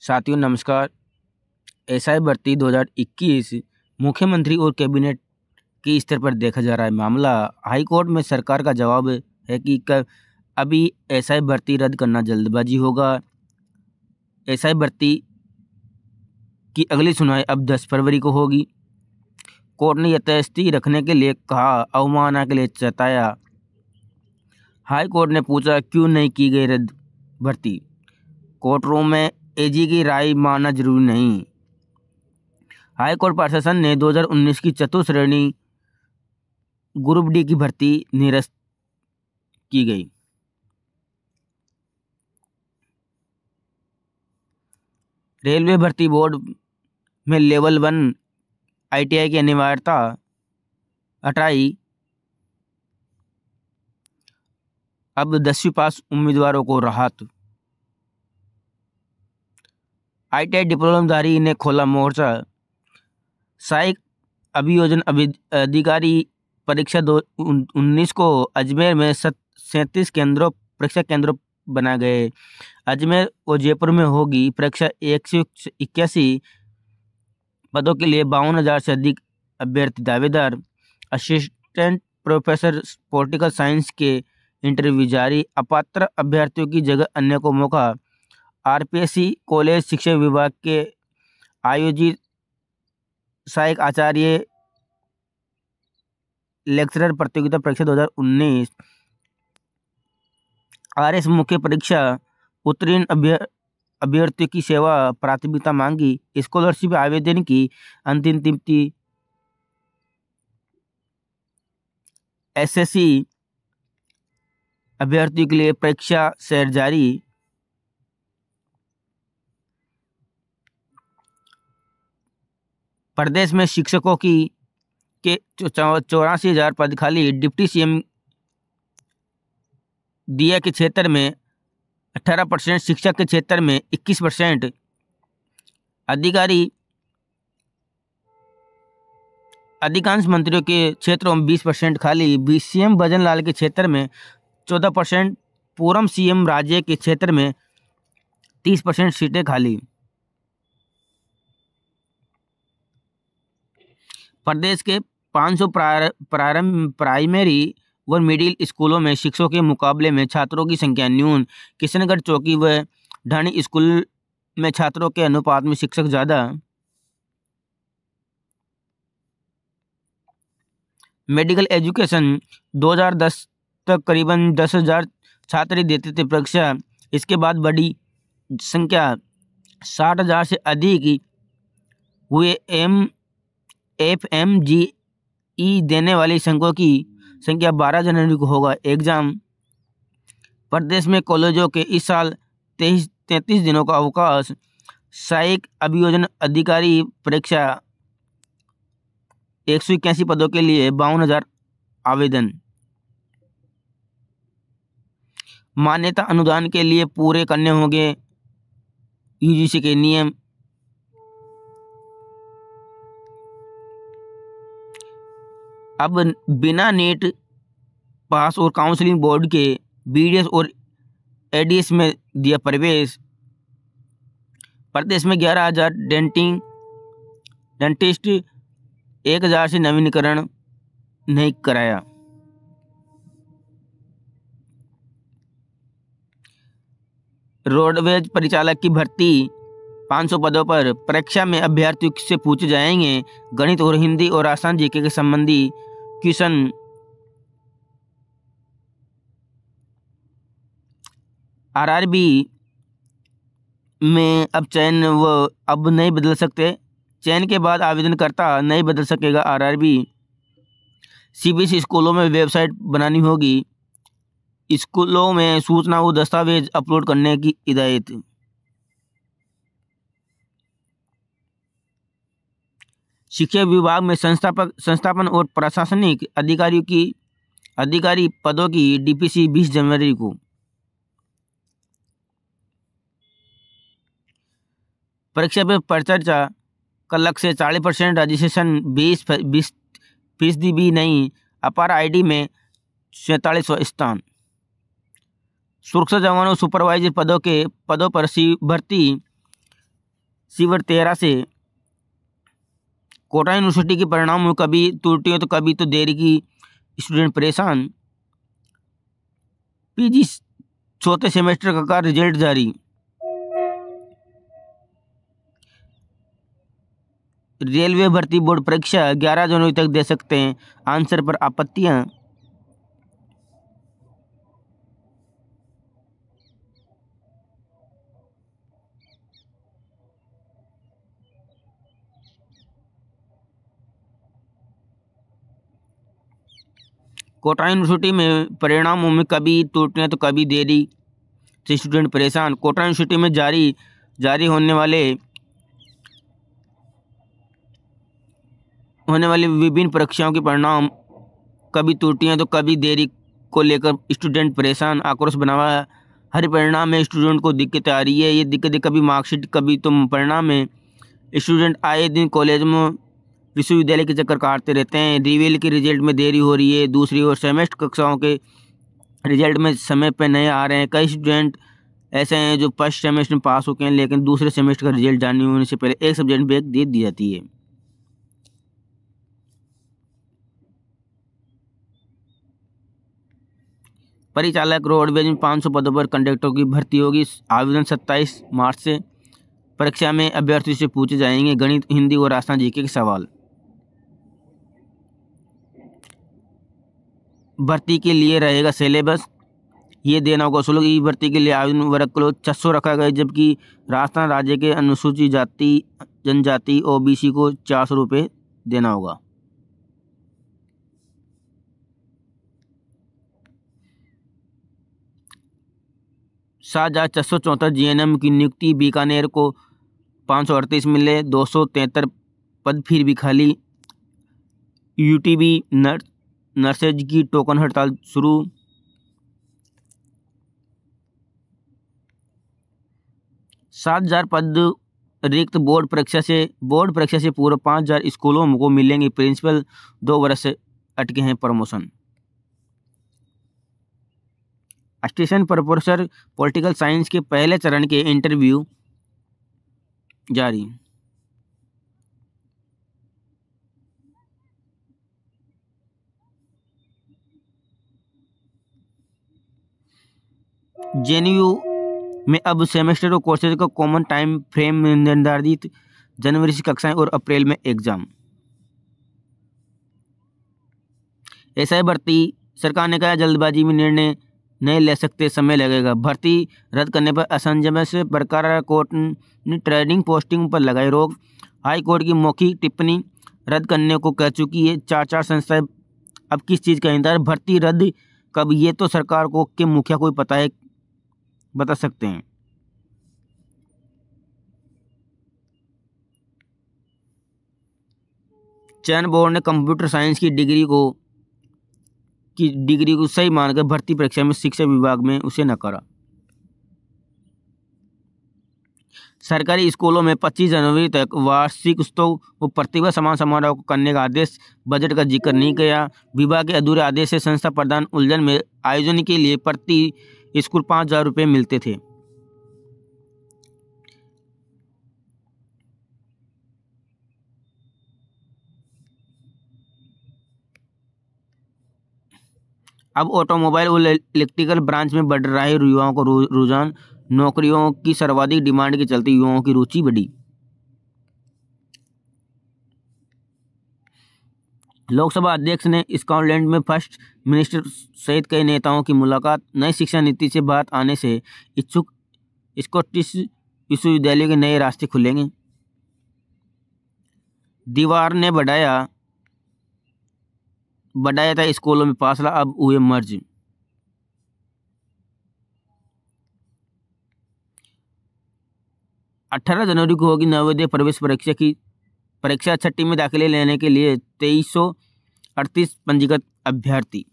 साथियों नमस्कार। एसआई भर्ती 2021 मुख्यमंत्री और कैबिनेट के स्तर पर देखा जा रहा है मामला। हाई कोर्ट में सरकार का जवाब है कि अभी एसआई भर्ती रद्द करना जल्दबाजी होगा। एसआई भर्ती की अगली सुनवाई अब 10 फरवरी को होगी। कोर्ट ने यथास्थिति रखने के लिए कहा, अवमानना के लिए जताया। हाई कोर्ट ने पूछा क्यों नहीं की गई रद्द भर्ती। कोर्ट रूम में एजी की राय मानना जरूरी नहीं। हाई कोर्ट प्रशासन ने 2019 की चतुर्थ श्रेणी ग्रुप डी की भर्ती निरस्त की गई। रेलवे भर्ती बोर्ड में लेवल 1 आईटीआई की अनिवार्यता हटाई। अब 10वीं पास उम्मीदवारों को राहत। आईटीआई डिप्लोमाधारी ने खोला मोर्चा। सहायक अभियोजन अधिकारी परीक्षा 2019 को अजमेर में 37 परीक्षा केंद्रों बना गए। अजमेर और जयपुर में होगी परीक्षा। 181 पदों के लिए 52,000 से अधिक अभ्यर्थी दावेदार। असिस्टेंट प्रोफेसर पॉलिटिकल साइंस के इंटरव्यू जारी। अपात्र अभ्यर्थियों की जगह अन्य को मौका। आरपीएससी कॉलेज शिक्षा विभाग के आयोजित सहायक आचार्य लेक्चरर प्रतियोगिता परीक्षा 2019 आरएस मुख्य परीक्षा उत्तीर्ण अभ्यर्थियों की सेवा प्राथमिकता मांगी। स्कॉलरशिप आवेदन की अंतिम तिथि एसएससी अभ्यर्थियों के लिए परीक्षा शेयर जारी। प्रदेश में शिक्षकों के 84,000 पद खाली। डिप्टी सीएम दिया के क्षेत्र में 18%, शिक्षक के क्षेत्र में 21%। अधिकांश मंत्रियों के क्षेत्रों में 20% खाली। सीएम भजन लाल के क्षेत्र में 14%। पूर्व सीएम राज्य के क्षेत्र में 30% सीटें खाली। प्रदेश के 500 प्राइमरी व मिडिल स्कूलों में शिक्षकों के मुकाबले में छात्रों की संख्या न्यून। किशनगढ़ चौकी व ढाणी स्कूल में छात्रों के अनुपात में शिक्षक ज्यादा। मेडिकल एजुकेशन 2010 तक करीबन 10,000 छात्र देते थे परीक्षा। इसके बाद बड़ी संख्या 60,000 से अधिक हुए। FMGE देने वाली संघों की संख्या 12 जनवरी को होगा एग्जाम। प्रदेश में कॉलेजों के इस साल 33 दिनों का अवकाश। सहायक अभियोजन अधिकारी परीक्षा 181 पदों के लिए 52,000 आवेदन। मान्यता अनुदान के लिए पूरे करने होंगे यूजीसी के नियम। अब बिना नीट पास और काउंसलिंग बोर्ड के बीडीएस और एडीएस में दिया प्रवेश। प्रदेश में 11,000 डेंटिस्ट 1,000 से नवीनीकरण नहीं कराया। रोडवेज परिचालक की भर्ती 500 पदों पर। परीक्षा में अभ्यर्थियों से पूछे जाएंगे गणित और हिंदी और आसान जीके के संबंधी क्वेश्चन। आरआरबी में अब चयन अब नहीं बदल सकते। चयन के बाद आवेदनकर्ता नहीं बदल सकेगा आरआरबी। सीबीएसई स्कूलों में वेबसाइट बनानी होगी। स्कूलों में सूचना व दस्तावेज अपलोड करने की हिदायत। शिक्षा विभाग में संस्थापन और प्रशासनिक अधिकारी पदों की डीपीसी 20 जनवरी को। परीक्षा पे परिचर्चा का लक्ष्य 40%। रजिस्ट्रेशन 20% भी नहीं। अपार आईडी में 47वां स्थान। सुरक्षा जवानों सुपरवाइजर पदों पर भर्ती सिवर 13 से कोटा यूनिवर्सिटी के परिणाम में कभी त्रुटियों तो कभी तो देरी की स्टूडेंट परेशान। पीजी चौथे सेमेस्टर का रिजल्ट जारी। रेलवे भर्ती बोर्ड परीक्षा 11 जनवरी तक दे सकते हैं, आंसर पर आपत्तियां। कोटा यूनिवर्सिटी में परिणामों में कभी त्रुटियां तो कभी देरी से स्टूडेंट परेशान। कोटा यूनिवर्सिटी में जारी होने वाली विभिन्न परीक्षाओं के परिणाम कभी त्रुटियां तो कभी देरी को लेकर स्टूडेंट परेशान, आक्रोश बना हुआ है। हर परिणाम में स्टूडेंट को दिक्कतें आ रही है। ये दिक्कतें कभी मार्कशीट कभी तो परिणाम में। स्टूडेंट आए दिन कॉलेज में विश्वविद्यालय के चक्कर काटते रहते हैं। रिवील के रिजल्ट में देरी हो रही है। दूसरी ओर सेमेस्टर कक्षाओं के रिजल्ट में समय पर नहीं आ रहे हैं। कई स्टूडेंट ऐसे हैं जो फर्स्ट सेमेस्टर में पास होते हैं, लेकिन दूसरे सेमेस्टर का रिजल्ट जारी होने से पहले एक सब्जेक्ट बैक दे दी जाती है। परिचालक रोडवेज में 500 पदों पर कंडक्टरों की भर्ती होगी। आवेदन 27 मार्च से। परीक्षा में अभ्यर्थियों से पूछे जाएंगे गणित, हिंदी और राष्ट्रीय जीके के सवाल। भर्ती के लिए रहेगा सिलेबस, ये देना होगा शुल्क। ई भर्ती के लिए आवेदन वर्ग को 600 रखा गया, जबकि राजस्थान राज्य के अनुसूचित जाति जनजाति ओबीसी को 400 रुपये देना होगा। 7,464 जीएनएम की नियुक्ति। बीकानेर को 538 मिले, 273 पद फिर भी खाली। यूटीबी नर्सेज की टोकन हड़ताल शुरू। सात 7,000 पद रिक्त। बोर्ड परीक्षा से पूर्व 5,000 स्कूलों को मिलेंगे प्रिंसिपल। 2 वर्ष से अटके हैं promotion. Station professor political science के पहले चरण के इंटरव्यू जारी। जेएनयू में अब सेमेस्टर और कोर्सेज का कॉमन टाइम फ्रेम निर्धारित। जनवरी से कक्षाएं और अप्रैल में एग्जाम। एसआई भर्ती सरकार ने कहा जल्दबाजी में निर्णय नहीं ले सकते, समय लगेगा। भर्ती रद्द करने पर असमंजस से बरकरार। कोर्ट ने ट्रेडिंग पोस्टिंग पर लगाई रोक। हाई कोर्ट की मौखिक टिप्पणी रद्द करने को कह चुकी है। 4 संस्थाएं अब किस चीज़ का इंतजार। भर्ती रद्द कब, ये तो सरकार को के मुखिया कोई बता सकते हैं। चयन बोर्ड ने कंप्यूटर साइंस की डिग्री को सही मानकर भर्ती परीक्षा में शिक्षा विभाग में उसे नकारा। सरकारी स्कूलों में 25 जनवरी तक वार्षिक उत्सव व प्रतिभा सम्मान समारोह को करने का आदेश। बजट का जिक्र नहीं किया। विभाग के अधूरे आदेश से संस्था प्रधान उलझन में। आयोजन के लिए प्रति स्कूल 5,000 रुपये मिलते थे। अब ऑटोमोबाइल और इलेक्ट्रिकल ब्रांच में बढ़ रहा है युवाओं को रुझान। नौकरियों की सर्वाधिक डिमांड के चलते युवाओं की रुचि बढ़ी। लोकसभा अध्यक्ष ने स्कॉटलैंड में फर्स्ट मिनिस्टर सहित कई नेताओं की मुलाकात। नई शिक्षा नीति से बात आने से इच्छुक स्कॉटिश विश्वविद्यालय के नए रास्ते खुलेंगे। दीवार ने बढ़ाया था स्कूलों में फासला, अब हुए मर्ज। अठारह जनवरी को होगी नवोदय प्रवेश परीक्षा 6ठी में दाखिले लेने के लिए 2338 पंजीकृत अभ्यर्थी।